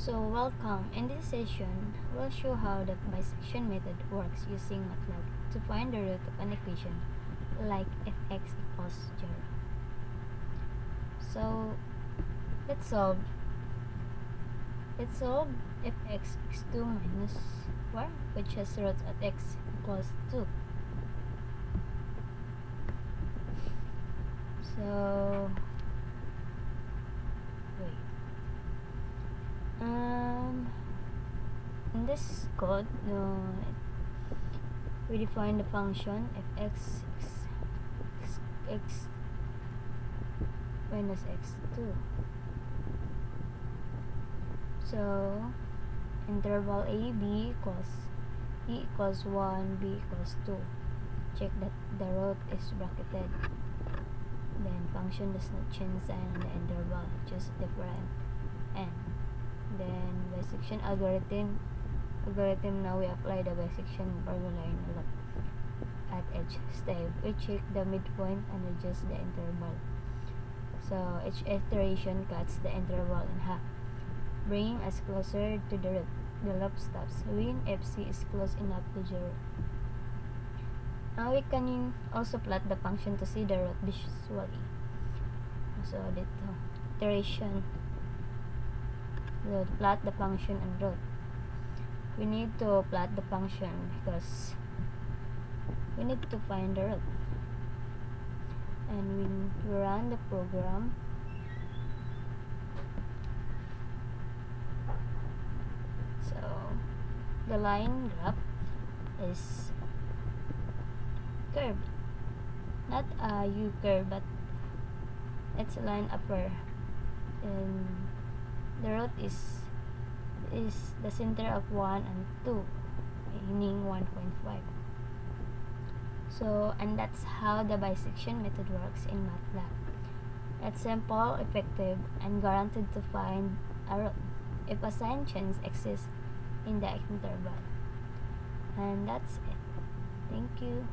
So welcome. In this session, we'll show how the bisection method works using MATLAB to find the root of an equation like fx equals 0. So let's solve. Fx is 2 minus 4, which has roots at x equals 2. So wait. In this code, we define the function fx x minus x2. So interval a b equals 1, b equals 2. Check that the root is bracketed. Then function does not change sign on the interval, just different n. Then bisection algorithm. Now we apply the bisection formula in a loop. At each step, we check the midpoint and adjust the interval. So each iteration cuts the interval in half, bringing us closer to the root. The loop stops when fc is close enough to 0. Now we can also plot the function to see the root visually. So the iteration, so plot the function and root. We need to plot the function because we need to find the root. And when we run the program, so the line graph is curved, not a U curve, but it's a line upper, and the root is the center of 1 and 2, meaning 1.5. So, and that's how the bisection method works in MATLAB. It's simple, effective, and guaranteed to find a root if a sign change exists in the interval. And that's it. Thank you.